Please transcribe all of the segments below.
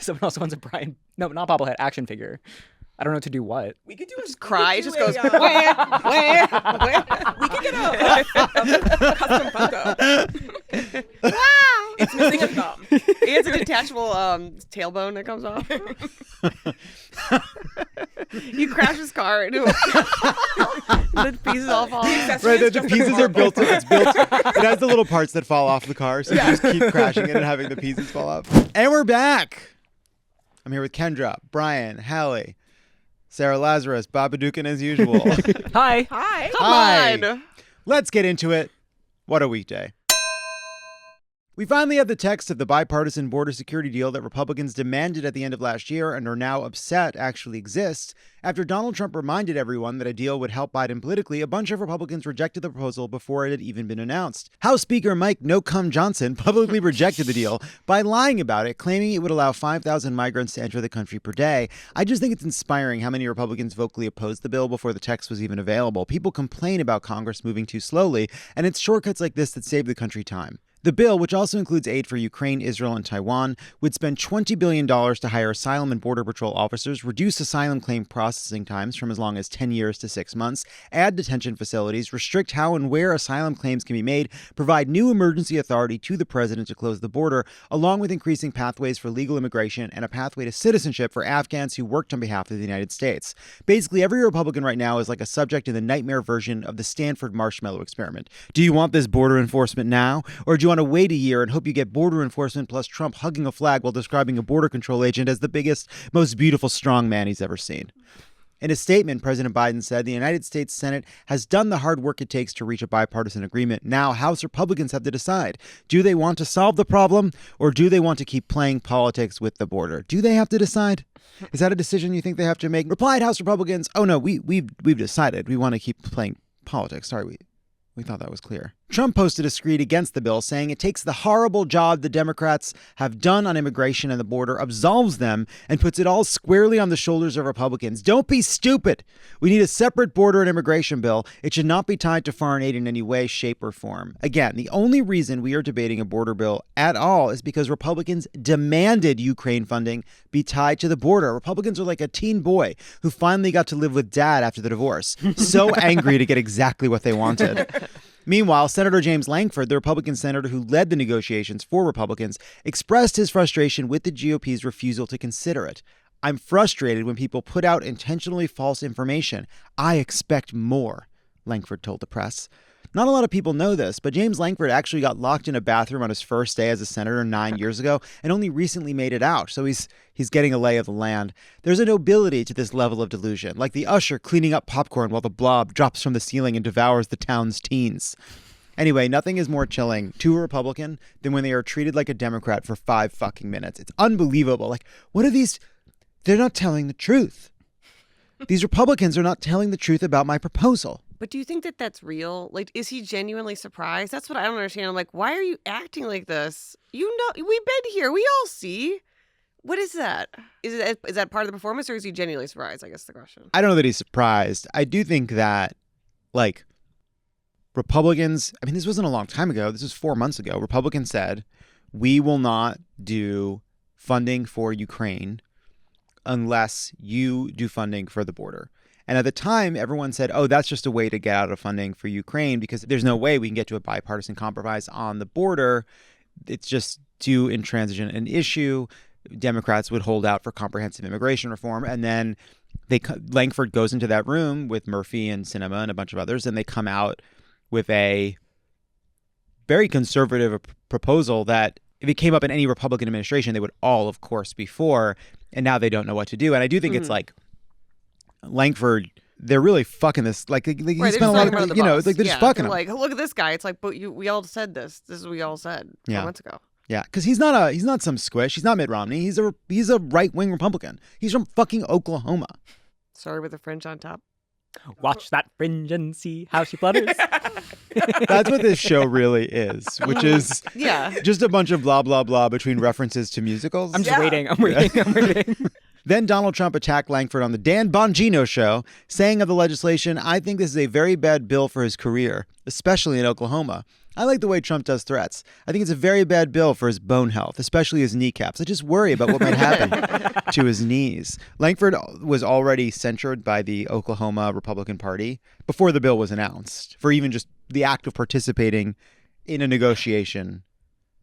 Someone else wants a Brian. No, not bobblehead. Action figure. I don't know to do what. We could do just cry. It just goes, We could get a custom Funko. wow. It's missing a thumb. He has a detachable tailbone that comes off. He crashed his car into the pieces all fall off. Right, the pieces are built. It's built. It has the little parts that fall off the car, so you just keep crashing it and having the pieces fall off. And we're back. I'm here with Kendra, Brian, Hallie, Sarah Lazarus, Babadook, as usual. Hi. Hi. Come on. Let's get into it. What a weekday. We finally have the text of the bipartisan border security deal that Republicans demanded at the end of last year and are now upset actually exists. After Donald Trump reminded everyone that a deal would help Biden politically, a bunch of Republicans rejected the proposal before it had even been announced. House Speaker Mike No-Cum Johnson publicly rejected the deal by lying about it, claiming it would allow 5,000 migrants to enter the country per day. I just think it's inspiring how many Republicans vocally opposed the bill before the text was even available. People complain about Congress moving too slowly, and it's shortcuts like this that save the country time. The bill, which also includes aid for Ukraine, Israel, and Taiwan, would spend $20 billion to hire asylum and border patrol officers, reduce asylum claim processing times from as long as 10 years to 6 months, add detention facilities, restrict how and where asylum claims can be made, provide new emergency authority to the president to close the border, along with increasing pathways for legal immigration and a pathway to citizenship for Afghans who worked on behalf of the United States. Basically, every Republican right now is like a subject in the nightmare version of the Stanford marshmallow experiment. Do you want this border enforcement now, or do you want to wait a year and hope you get border enforcement plus Trump hugging a flag while describing a border control agent as the biggest, most beautiful strong man he's ever seen? In a statement, President Biden said the United States Senate has done the hard work it takes to reach a bipartisan agreement. Now, House Republicans have to decide. Do they want to solve the problem, or do they want to keep playing politics with the border? Do they have to decide? Is that a decision you think they have to make? Replied House Republicans, oh no, we've decided. We want to keep playing politics. Sorry, we thought that was clear. Trump posted a screed against the bill, saying it takes the horrible job the Democrats have done on immigration and the border, absolves them, and puts it all squarely on the shoulders of Republicans. Don't be stupid. We need a separate border and immigration bill. It should not be tied to foreign aid in any way, shape, or form. Again, the only reason we are debating a border bill at all is because Republicans demanded Ukraine funding be tied to the border. Republicans are like a teen boy who finally got to live with dad after the divorce. So angry to get exactly what they wanted. Meanwhile, Senator James Lankford, the Republican senator who led the negotiations for Republicans, expressed his frustration with the GOP's refusal to consider it. I'm frustrated when people put out intentionally false information. I expect more, Lankford told the press. Not a lot of people know this, but James Lankford actually got locked in a bathroom on his first day as a senator 9 years ago and only recently made it out, so he's getting a lay of the land. There's a nobility to this level of delusion, like the usher cleaning up popcorn while the blob drops from the ceiling and devours the town's teens. Anyway, nothing is more chilling to a Republican than when they are treated like a Democrat for 5 fucking minutes. It's unbelievable. Like, what are these? They're not telling the truth. These Republicans are not telling the truth about my proposal. But do you think that that's real? Like, is he genuinely surprised? That's what I don't understand. I'm like, why are you acting like this? You know, we've been here. We all see. What is that? Is that part of the performance, or is he genuinely surprised? I guess the question. I don't know that he's surprised. I do think that, like, Republicans, I mean, this wasn't a long time ago. This was 4 months ago. Republicans said, we will not do funding for Ukraine unless you do funding for the border. And at the time, everyone said, oh, that's just a way to get out of funding for Ukraine because there's no way we can get to a bipartisan compromise on the border. It's just too intransigent an issue. Democrats would hold out for comprehensive immigration reform. And then Lankford goes into that room with Murphy and Sinema and a bunch of others, and they come out with a very conservative proposal that if it came up in any Republican administration, they would all, of course, be for. And now they don't know what to do. And I do think it's like, Lankford, they're really fucking this. Like, he spent a lot of, you know, like they're just fucking him. Like, look at this guy. It's like, but we all said this. This is what we all said 4 months ago. Yeah, because he's not some squish. He's not Mitt Romney. He's a right wing Republican. He's from fucking Oklahoma. Sorry, with a fringe on top. Watch that fringe and see how she flutters. That's what this show really is, which is just a bunch of blah, blah, blah between references to musicals. I'm just waiting. I'm waiting. Then Donald Trump attacked Langford on the Dan Bongino show, saying of the legislation, "I think this is a very bad bill for his career, especially in Oklahoma. I like the way Trump does threats. I think it's a very bad bill for his bone health, especially his kneecaps. I just worry about what might happen to his knees." Langford was already censured by the Oklahoma Republican Party before the bill was announced for even just the act of participating in a negotiation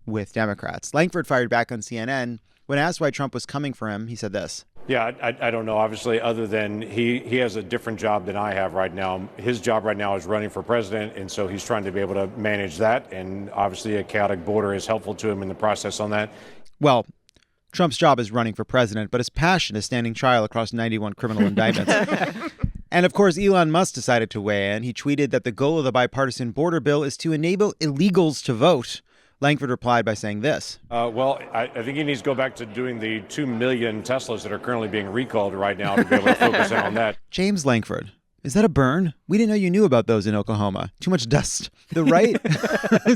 with Democrats. Langford fired back on CNN. When asked why Trump was coming for him, he said this. Yeah, I don't know, obviously, other than he has a different job than I have right now. His job right now is running for president, and so he's trying to be able to manage that. And obviously a chaotic border is helpful to him in the process on that. Well, Trump's job is running for president, but his passion is standing trial across 91 criminal indictments. And of course, Elon Musk decided to weigh in. He tweeted that the goal of the bipartisan border bill is to enable illegals to vote. Langford replied by saying this. Well, I think he needs to go back to doing the 2 million Teslas that are currently being recalled right now to be able to focus in on that. James Langford, is that a burn? We didn't know you knew about those in Oklahoma. Too much dust. The right,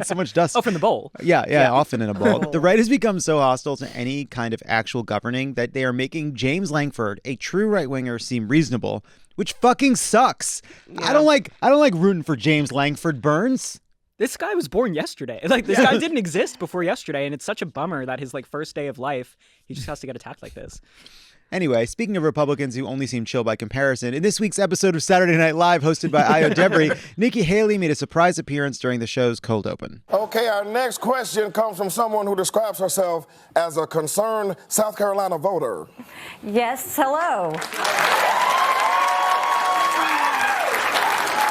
so much dust. Oh, from the bowl. Yeah, often in a bowl. The right has become so hostile to any kind of actual governing that they are making James Langford, a true right-winger, seem reasonable, which fucking sucks. Yeah. I don't like rooting for James Langford Burns. This guy was born yesterday. Like, this guy didn't exist before yesterday, and it's such a bummer that his first day of life, he just has to get attacked like this. Anyway, speaking of Republicans who only seem chill by comparison, in this week's episode of Saturday Night Live, hosted by Io Debris, Nikki Haley made a surprise appearance during the show's cold open. Okay, our next question comes from someone who describes herself as a concerned South Carolina voter. Yes, hello.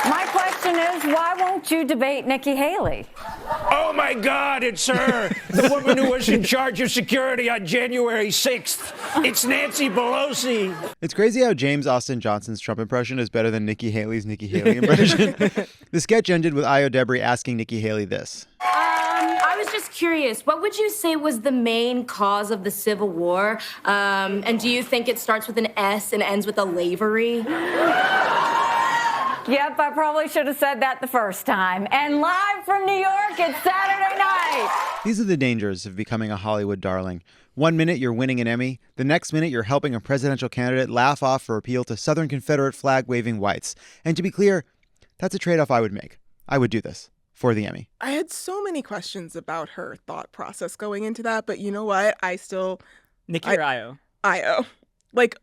My question is, why won't you debate Nikki Haley? Oh, my God, it's her, the woman who was in charge of security on January 6th. It's Nancy Pelosi. It's crazy how James Austin Johnson's Trump impression is better than Nikki Haley's Nikki Haley impression. The sketch ended with Io Debris asking Nikki Haley this. I was just curious, what would you say was the main cause of the Civil War? And do you think it starts with an S and ends with a lavery? Yep, I probably should have said that the first time. And live from New York, it's Saturday night. These are the dangers of becoming a Hollywood darling. 1 minute you're winning an Emmy, the next minute you're helping a presidential candidate laugh off or appeal to Southern Confederate flag-waving whites. And to be clear, that's a trade-off I would make. I would do this for the Emmy. I had so many questions about her thought process going into that, but you know what? Nikki or Io? Io.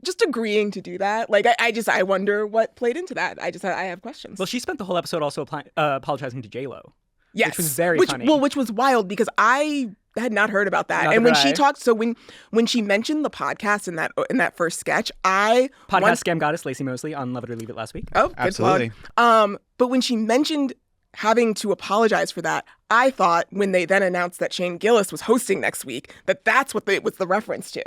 Just agreeing to do that. I wonder what played into that. I have questions. Well, she spent the whole episode also apologizing to J-Lo. Yes. Which was very funny. Well, which was wild because I had not heard about that. Neither and when did she I. talked, so when she mentioned the podcast in that first sketch, Scam Goddess Lacey Mosley on Love It or Leave It last week. Oh, good absolutely. Plug. But when she mentioned having to apologize for that, I thought when they then announced that Shane Gillis was hosting next week, that's what it was the reference to.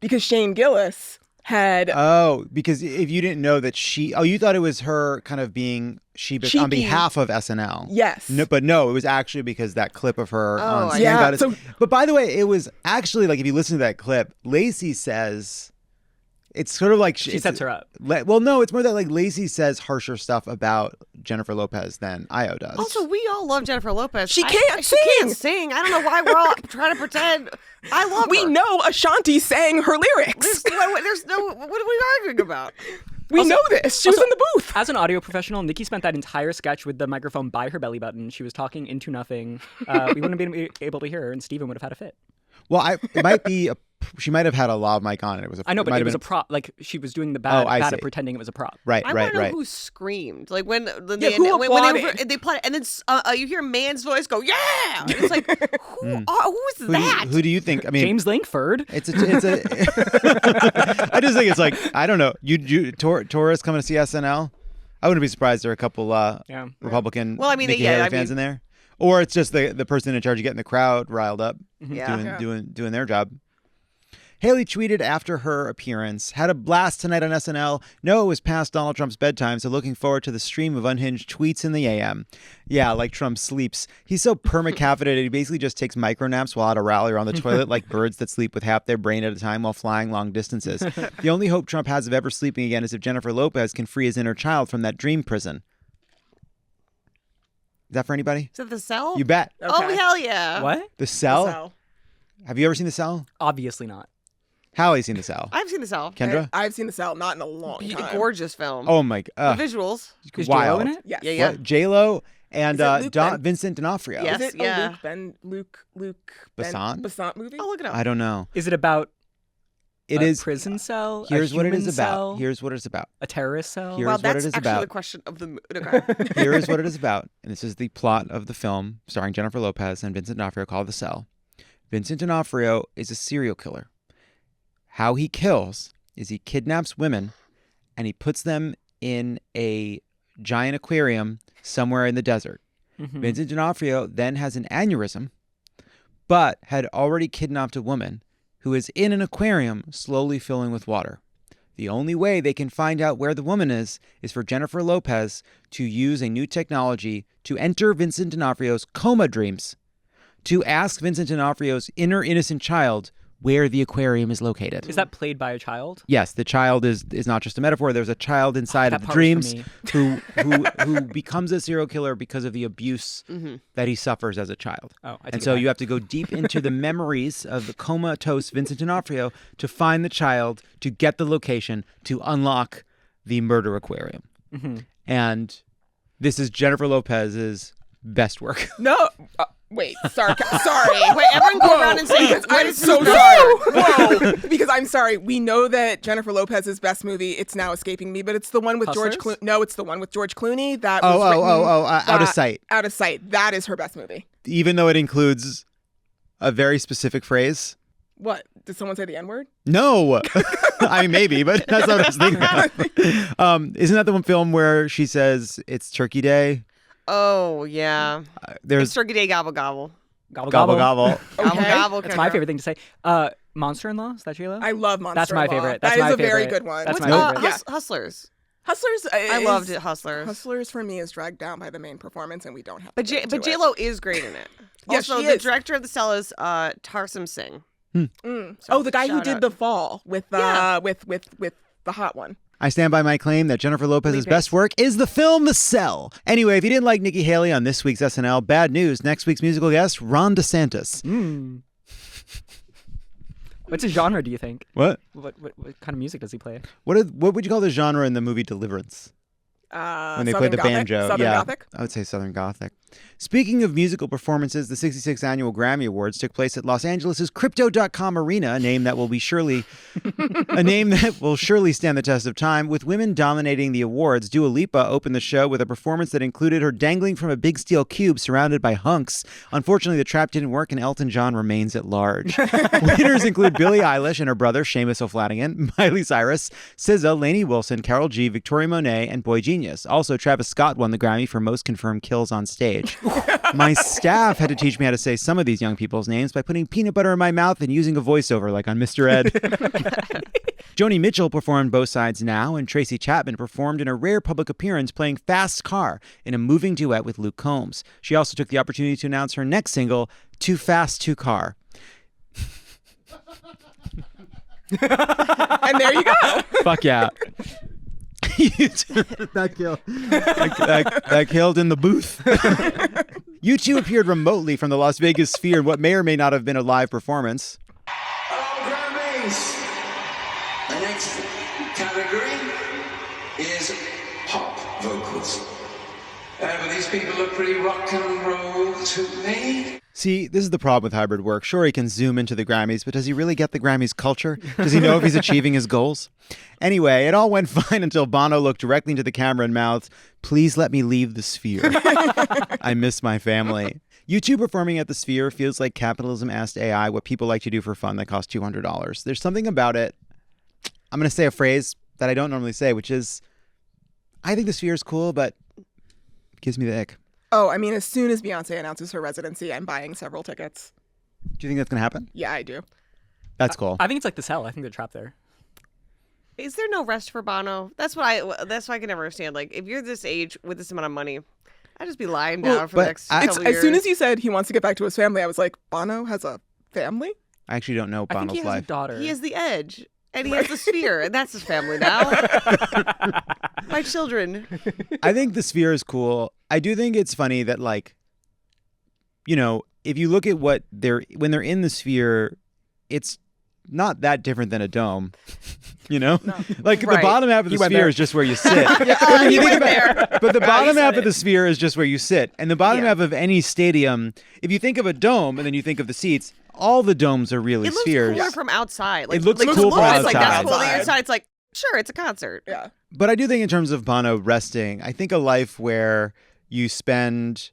Because Shane Gillis had... Oh, because if you didn't know that you thought it was her kind of being sheepish on behalf of SNL. Yes. No, but no, it was actually because that clip of her on Scam yeah. Goddess. But by the way, it was actually if you listen to that clip, Lacey says... It's sort of like... She sets her up. Well, no, it's more that Lacey says harsher stuff about Jennifer Lopez than Io does. Also, we all love Jennifer Lopez. She can't sing. She can't sing. I don't know why we're all trying to pretend. I love her. We know Ashanti sang her lyrics. There's no... What are we arguing about? We know this. She was in the booth. As an audio professional, Nikki spent that entire sketch with the microphone by her belly button. She was talking into nothing. We wouldn't have been able to hear her, and Steven would have had a fit. Well, it might be she might have had a lav mic on, and it was. I know, but it was a prop. She was doing the bad at pretending it was a prop. Right. I want to know who screamed. When who they applauded, and then you hear a man's voice go, "Yeah!" And it's like, who is that? Who do you think? I mean, James Langford. It's a. I just think it's I don't know. Tourists coming to see SNL. I wouldn't be surprised there are a couple Republican Nikki Haley fans in there. Or it's just the person in charge of getting the crowd riled up, doing their job. Haley tweeted after her appearance, "Had a blast tonight on SNL. No, it was past Donald Trump's bedtime, so looking forward to the stream of unhinged tweets in the AM." Yeah, like Trump sleeps. He's so perma-caffeinated, he basically just takes micronaps while at a rally or on the toilet, like birds that sleep with half their brain at a time while flying long distances. The only hope Trump has of ever sleeping again is if Jennifer Lopez can free his inner child from that dream prison. Is that for anybody? Is it The Cell? You bet. Okay. Oh, hell yeah. What? The Cell? The Cell. Have you ever seen The Cell? Obviously not. Hallie's seen The Cell. I've seen The Cell. Kendra? I've seen The Cell, not in a long time. Gorgeous film. Oh my The god. visuals. Is J-Lo Wild. in it? Yes. Yeah. What? J-Lo and Is it Luke Ben- Vincent D'Onofrio. Yes. Is it yeah. Luke Besant? Besant movie? I'll look it up. I don't know. Is it about It a is. prison cell? Here's a what it human is about. cell, Here's what it's about. a terrorist cell? Here's well, what that's it is actually about. the question of the movie. Here is what it is about. And this is the plot of the film starring Jennifer Lopez and Vincent D'Onofrio called The Cell. Vincent D'Onofrio is a serial killer. How he kills is he kidnaps women and he puts them in a giant aquarium somewhere in the desert. Mhm. Vincent D'Onofrio then has an aneurysm, but had already kidnapped a woman who is in an aquarium slowly filling with water. The only way they can find out where the woman is for Jennifer Lopez to use a new technology to enter Vincent D'Onofrio's coma dreams, to ask Vincent D'Onofrio's inner innocent child where the aquarium is located. Is that played by a child? Yes, the child is not just a metaphor. There's a child inside That of the part was dreams for who becomes a serial killer because of the abuse that he suffers as a child. Oh, I take And it so back. you have to go deep into the memories of the comatose Vincent D'Onofrio to find the child, to get the location, to unlock the murder aquarium. And this is Jennifer Lopez's best work. No. Wait, sorry. Wait, everyone go around and say, Because what I'm is so this sorry. Whoa. Because I'm sorry. We know that Jennifer Lopez's best movie, it's now escaping me, but it's the one with George Hustlers? Clooney. No, it's the one with George Clooney that was Out of Sight. Out of Sight. That is her best movie. Even though it includes a very specific phrase. What? Did someone say the N-word? No. I mean, maybe, but that's what I was thinking about. Isn't that the one film where she says it's Turkey Day? Oh, yeah. There's It's Turkey Day Gobble Gobble. Gobble gobble gobble. gobble. Gobble Okay. Gobble. That's my Kendra. favorite thing to say. Monster-in-Law? Is that J-Lo? I love Monster That's my in Law. favorite. That's That my is a very favorite. good one. That's What's my favorite. Hustlers? Hustlers. I loved it, Hustlers. Hustlers for me is dragged down by the main performance, and we don't have. But to get into it. J-Lo is great in it. Yes, Also, she the is. director of The Cell is Tarsem Singh. Oh, the guy who shout did out. The Fall with Yeah. with the hot one. I stand by my claim that Jennifer Lopez's best work is the film The Cell. Anyway, if you didn't like Nikki Haley on this week's SNL, bad news. Next week's musical guest, Ron DeSantis. What's his genre, do you think? What? What kind of music does he play? What would you call the genre in the movie Deliverance? When they play Southern the Gothic? banjo. Southern yeah, Gothic? I would say Southern Gothic. Speaking of musical performances, the 66th annual Grammy Awards took place at Los Angeles' Crypto.com Arena, a name that will surely stand the test of time. With women dominating the awards, Dua Lipa opened the show with a performance that included her dangling from a big steel cube surrounded by hunks. Unfortunately, the trap didn't work and Elton John remains at large. Winners include Billie Eilish and her brother Seamus O'Flanagan, Miley Cyrus, SZA, Lainey Wilson, Karol G, Victoria Monet, and Boy Genius. Also, Travis Scott won the Grammy for most confirmed kills on stage. My staff had to teach me how to say some of these young people's names by putting peanut butter in my mouth and using a voiceover like on Mr. Ed. Joni Mitchell performed Both Sides Now, and Tracy Chapman performed in a rare public appearance playing Fast Car in a moving duet with Luke Combs. She also took the opportunity to announce her next single, Too Fast, Too Car. And there you go. Fuck yeah. That killed. That killed in the booth. U2 appeared remotely from the Las Vegas Sphere in what may or may not have been a live performance. Hello, Grammys. The next category is pop vocals. But these people look pretty rock and roll to me. See, this is the problem with hybrid work. Sure, he can zoom into the Grammys, but does he really get the Grammys culture? Does he know if he's achieving his goals? Anyway, it all went fine until Bono looked directly into the camera and mouthed, "Please let me leave the Sphere. I miss my family." U2 performing at the Sphere feels like capitalism asked AI what people like to do for fun that costs $200. There's something about it. I'm going to say a phrase that I don't normally say, which is, I think the Sphere is cool, but it gives me the ick. Oh, I mean, as soon as Beyonce announces her residency, I'm buying several tickets. Do you think that's going to happen? Yeah, I do. That's cool. I think it's like The Cell. I think they're trapped there. Is there no rest for Bono? That's what I can never understand. Like, if you're this age with this amount of money, I'd just be lying down for the next couple As years. soon as you said he wants to get back to his family, I was like, Bono has a family? I actually don't know I think Bono's he has life. a daughter. He has the edge. And he has the Sphere, and that's his family now. My children. I think the Sphere is cool. I do think it's funny that, like, you know, if you look at what when they're in the Sphere, it's not that different than a dome. You know, like the Right. bottom half of the You went sphere there. is just where you sit. I mean, you think about, but the bottom said half of it. the sphere is just where you sit, and the bottom Yeah. half of any stadium. If you think of a dome and then you think of the seats, all the domes are really It looks spheres. cooler from outside. It looks like, cool from Like, that's outside. cool. On the inside, it's like, sure, it's a concert. Yeah. But I do think in terms of Bono resting, I think a life where you spend,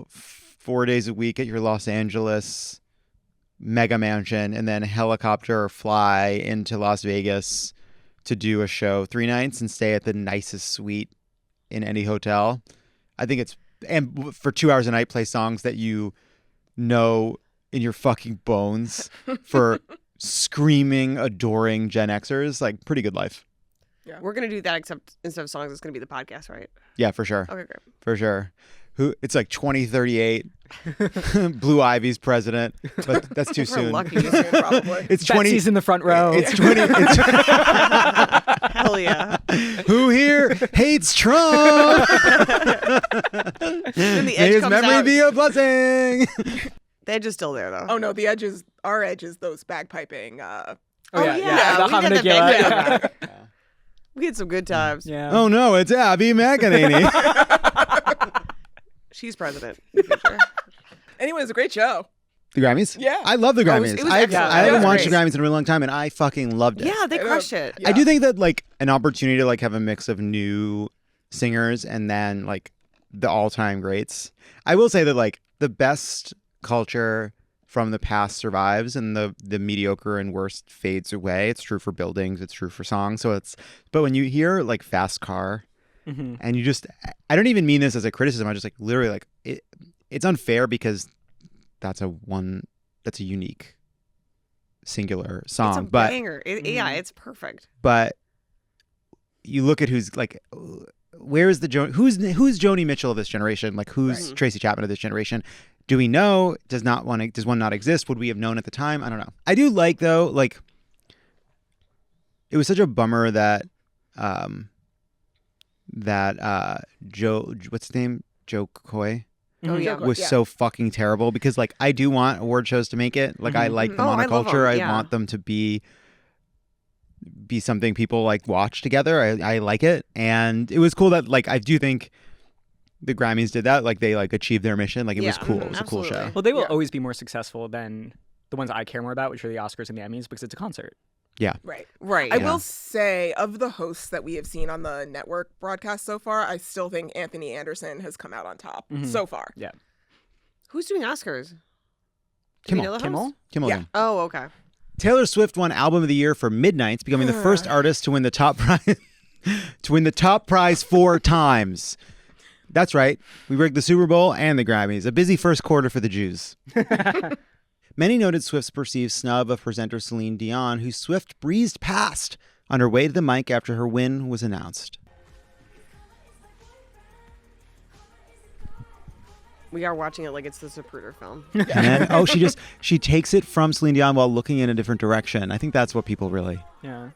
4 days a week at your Los Angeles mega mansion and then helicopter or fly into Las Vegas to do a show 3 nights and stay at the nicest suite in any hotel. I think and for 2 hours a night play songs that you know in your fucking bones for screaming, adoring Gen Xers, like pretty good life. We're going to do that, except instead of songs, it's going to be the podcast, right? Yeah, for sure. Okay, great. For sure. It's like 2038. Blue Ivy's president, but that's too We're soon. lucky to see it, probably. It's 20. Betsy's in the front row. It's 20. It's, Hell yeah. who here hates Trump? Then the May Edge his comes memory out. be a blessing. The Edge is still there, though. Oh no, our edge is those bagpiping. Oh, yeah. yeah. The We did Hamid the Gila, bang yeah. We had some good times. Yeah. Oh no, it's Abby McEnany. She's president in the future. Anyway, it was a great show. The Grammys? Yeah. I love the it Grammys. was I excellent. haven't Yeah, watched great. the Grammys in a really long time, and I fucking loved it. Yeah, they crushed it. Yeah. I do think that like an opportunity to like have a mix of new singers and then like the all-time greats. I will say that like the best culture from the past survives and the mediocre and worst fades away. It's true for buildings, it's true for songs. But when you hear like Fast Car and you just, I don't even mean this as a criticism. I just like literally like it's unfair because that's a unique singular song. It's a but banger. Yeah, it's perfect. but you look at who's like, where's the who's Joni Mitchell of this generation? Like who's Tracy Chapman of this generation? Do we know? Does one not exist? Would we have known at the time? I don't know. I do like though, like it was such a bummer that Joe, what's his name? Joe Coy Oh, yeah. was so fucking terrible because like I do want award shows to make it. Like I like the Oh, I love monoculture. them, yeah. I want them to be something people like watch together. I like it. And it was cool that like I do think the Grammys did that. Like they like achieved their mission. Like it was cool. It was a cool absolutely. show. Well, they will always be more successful than the ones I care more about, which are the Oscars and the Emmys, because it's a concert. Yeah. Right. Right. I yeah. will say, of the hosts that we have seen on the network broadcast so far, I still think Anthony Anderson has come out on top so far. Yeah. Who's doing Oscars? Do we know the host? Kimmel? Yeah. did. Oh, okay. Taylor Swift won Album of the Year for Midnights, becoming the first artist to win the top prize 4 times. That's right. We rigged the Super Bowl and the Grammys. A busy first quarter for the Jews. Many noted Swift's perceived snub of presenter Celine Dion, who Swift breezed past on her way to the mic after her win was announced. We are watching it like it's the Zapruder film. And then, she takes it from Celine Dion while looking in a different direction. I think that's what people really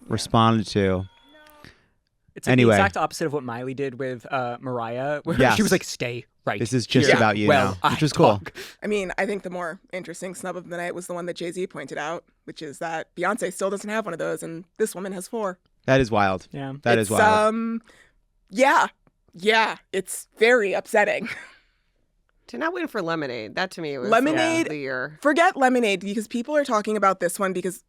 responded to. It's like Anyway. the exact opposite of what Miley did with Mariah, where Yes. she was like, stay right This is just here about you while now, which I was cool. talk." I mean, I think the more interesting snub of the night was the one that Jay-Z pointed out, which is that Beyonce still doesn't have one of those, and this woman has 4. That is wild. Yeah. That is wild. Yeah, it's very upsetting. To not win for Lemonade, that to me was Lemonade- the year. Forget Lemonade, because people are talking about this one because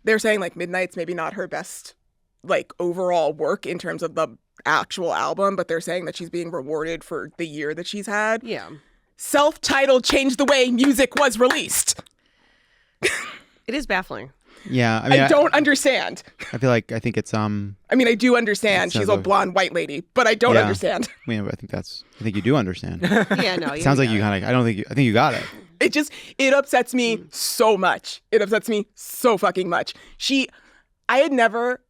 they're saying like Midnight's maybe not her best like overall work in terms of the actual album, but they're saying that she's being rewarded for the year that she's had. Yeah. Self-titled changed the way music was released. It is baffling. Yeah, I mean, I don't understand. I think it's I mean, I do understand It she's sounds a like- blonde white lady, but I don't Yeah. understand. I mean, I think you do understand. Yeah, no. It sounds like you kind of. I think you got it. It upsets me so much. It upsets me so fucking much. I had never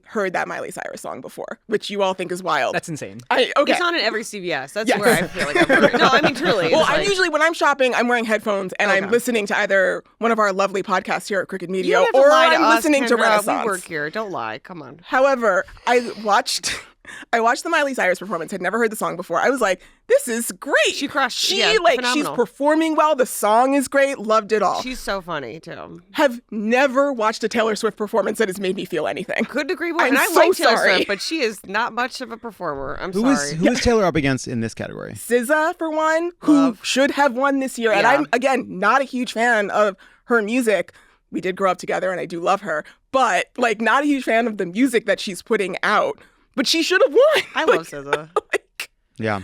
heard that Miley Cyrus song before, which you all think is wild. That's insane. Okay. It's on in every CVS. That's Yes. where I feel like I've heard it. No, I mean, truly. Well, it's I'm like- usually, when I'm shopping, I'm wearing headphones and I'm Okay. listening to either one of our lovely podcasts here at Crooked You Media don't have to or lie to I'm us, listening to Kendra. Renaissance. We work here. Don't lie. Come on. However, I watched I watched the Miley Cyrus performance. Had never heard the song before. I was like, this is great. She crushed. She's Phenomenal. performing well. The song is great. Loved it all. She's so funny too. Have never watched a Taylor Swift performance that has made me feel anything. Couldn't agree more. I'm And I so like Taylor sorry. Swift, but she is not much of a performer. I'm Who sorry. is Taylor up against in this category? SZA, for one, who should have won this year. And Yeah. I'm, again, not a huge fan of her music. We did grow up together, and I do love her. But, like, not a huge fan of the music that she's putting out. But she should have won. I love SZA. Yeah.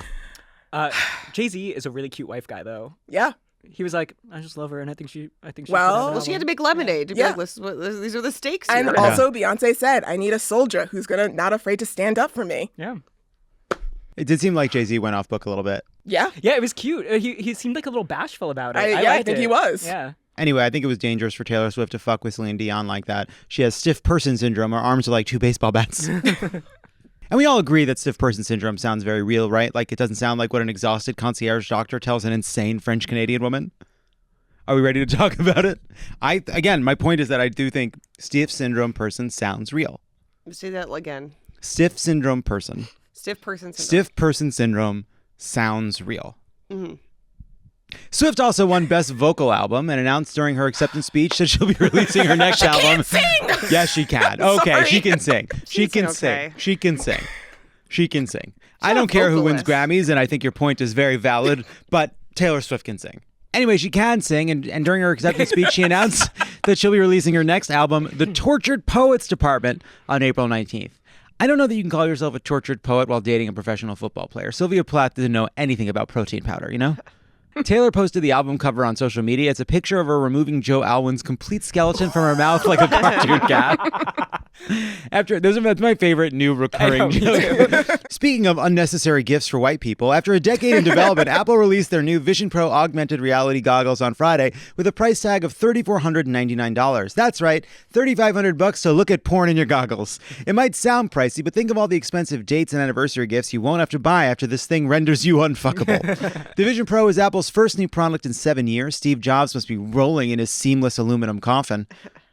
Jay-Z is a really cute wife guy, though. Yeah. He was like, I just love her, and I think she. Well, should have an Well, she had to album." make lemonade to be Yeah. like, these are the stakes And here. also, Beyonce said, I need a soldier who's not afraid to stand up for me. Yeah. It did seem like Jay-Z went off book a little bit. Yeah. Yeah, it was cute. He seemed like a little bashful about it. I liked think it. he was. Yeah. Anyway, I think it was dangerous for Taylor Swift to fuck with Celine Dion like that. She has stiff person syndrome. Her arms are like 2 baseball bats. And we all agree that stiff person syndrome sounds very real, right? Like it doesn't sound like what an exhausted concierge doctor tells an insane French-Canadian woman. Are we ready to talk about it? Again, my point is that I do think stiff syndrome person sounds real. Say that again. Stiff syndrome person. Stiff person syndrome. Stiff person syndrome sounds real. Mm-hmm. Swift also won Best Vocal Album and announced during her acceptance speech that she'll be releasing her next album. Sing! Yes, she can. Okay, Sorry. she can sing. She can okay. sing. She can sing. She can sing. I don't care who wins Grammys, and I think your point is very valid, but Taylor Swift can sing. Anyway, she can sing, and during her acceptance speech, she announced that she'll be releasing her next album, The Tortured Poets Department, on April 19th. I don't know that you can call yourself a tortured poet while dating a professional football player. Sylvia Plath didn't know anything about protein powder, you know? Taylor posted the album cover on social media. It's a picture of her removing Joe Alwyn's complete skeleton from her mouth like a cartoon cat. That's my favorite new recurring joke. Speaking of unnecessary gifts for white people, after a decade in development, Apple released their new Vision Pro augmented reality goggles on Friday with a price tag of $3,499. That's right, $3,500 to look at porn in your goggles. It might sound pricey, but think of all the expensive dates and anniversary gifts you won't have to buy after this thing renders you unfuckable. The Vision Pro is Apple's first new product in 7 years. Steve Jobs must be rolling in his seamless aluminum coffin.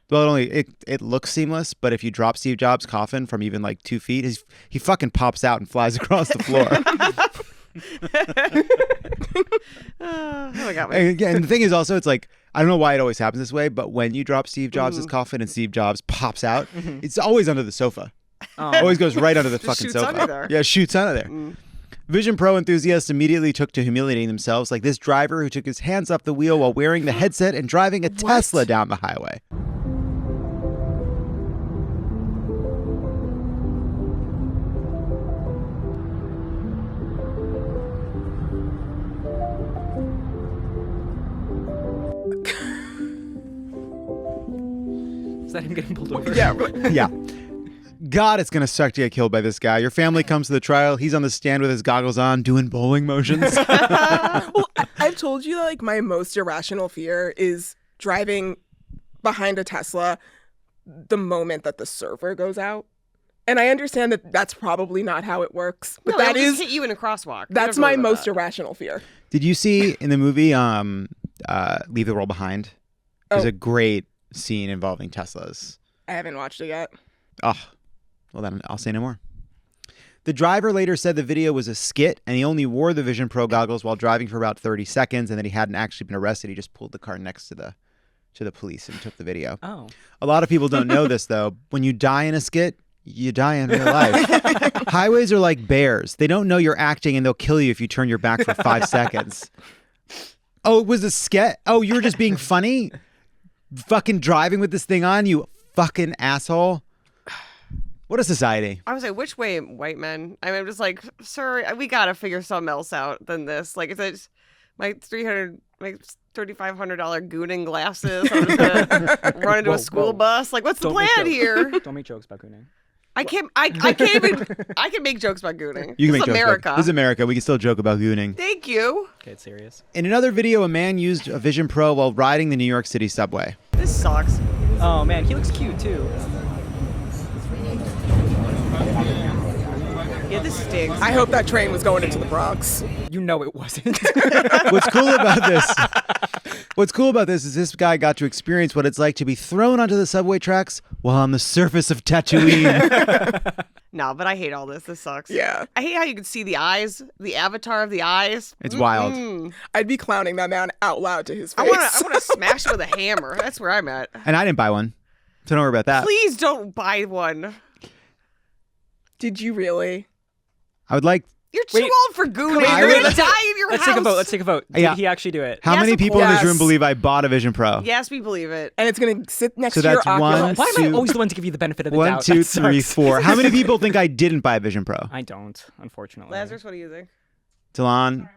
Well, it looks seamless, but if you drop Steve Jobs' coffin from even like 2 feet, he fucking pops out and flies across the floor. And the thing is also, it's like, I don't know why it always happens this way, but when you drop Steve Jobs' coffin and Steve Jobs pops out, it's always under the sofa. Always goes right under the fucking shoots sofa. under there. Yeah, shoots under there. Vision Pro enthusiasts immediately took to humiliating themselves, like this driver who took his hands off the wheel while wearing the headset and driving a Tesla down the highway. Is that him getting pulled over? Yeah. Yeah. God, it's going to suck to get killed by this guy. Your family comes to the trial. He's on the stand with his goggles on, doing bowling motions. Well, I've told you that, like, my most irrational fear is driving behind a Tesla the moment that the server goes out. And I understand that that's probably not how it works, but No, that it'll is just hit you in a crosswalk. that's Never my worry about most that. irrational fear. Did you see in the movie Leave the World Behind? There's Oh. a great scene involving Teslas. I haven't watched it yet. Oh, well, then I'll say no more. The driver later said the video was a skit and he only wore the Vision Pro goggles while driving for about 30 seconds and that he hadn't actually been arrested. He just pulled the car next to the police and took the video. Oh. A lot of people don't know this, though. When you die in a skit, you die in real life. Highways are like bears. They don't know you're acting and they'll kill you if you turn your back for 5 seconds. Oh, it was a skit? Oh, you were just being funny? Fucking driving with this thing on, you fucking asshole. What a society. I was like, which way, white men? I'm just like, sir, we gotta figure something else out than this. Like, it's my $3,500 gooning glasses. I'm just gonna run into a school bus. Like, what's the plan here? Don't make jokes about gooning. I can't even. I can make jokes about gooning. You can This make is jokes America. About, this is America. We can still joke about gooning. Thank you. Okay, it's serious. In another video, a man used a Vision Pro while riding the New York City subway. This sucks. Oh man, he looks cute too. Yeah, this stinks. I hope that train was going into the Bronx. You know it wasn't. What's cool about this is this guy got to experience what it's like to be thrown onto the subway tracks while on the surface of Tatooine. No, but I hate all this. This sucks. Yeah. I hate how you can see the eyes, the avatar of the eyes. It's wild. I'd be clowning that man out loud to his face. I want to smash with a hammer. That's where I'm at. And I didn't buy one, so don't worry about that. Please don't buy one. Did you really? I would like. You're too old for Gooning. Wait, You're wait, gonna let's die in your Let's house. take a vote. Did he actually do it? How Yes, many of people in this course. room believe I bought a Vision Pro? Yes, we believe it. And it's going to sit next So to your that's one, Oculus. Why am I two- always the one to give you the benefit of the 1, doubt? 2, That 3, sucks. 4. How many people think I didn't buy a Vision Pro? I don't, unfortunately. Lazarus, what are you using? Delon.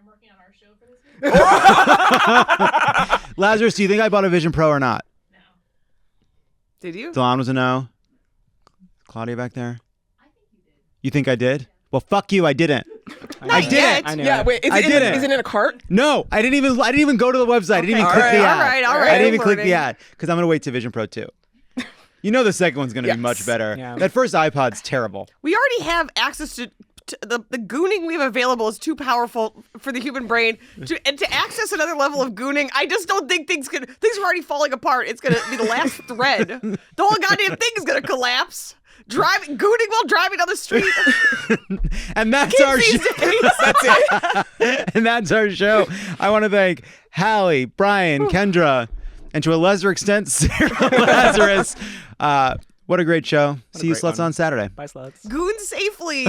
Lazarus, do you think I bought a Vision Pro or not? Did you? Delon was a no. Claudia back there. I think you did. You think I did? Well, fuck you. I didn't. I yet. didn't. I know. Yeah, wait, I didn't. Is it in a cart? No, I didn't even go to the website. I didn't even Okay, click the all ad. right, all I right, didn't even click learning. the ad because I'm gonna wait to Vision Pro 2. You know the second one's gonna be much Yes. better. Yeah. That first iPod's terrible. We already have access to the gooning we have available is too powerful for the human brain and to access another level of gooning. I just don't think things are already falling apart. It's gonna be the last thread. The whole goddamn thing is gonna collapse. Gooning while driving down the street. And that's our show. That's it. And that's our show. I want to thank Hallie, Brian, Kendra, and to a lesser extent, Sarah Lazarus. What a great show. See you sluts on Saturday. Bye, sluts. Goon safely.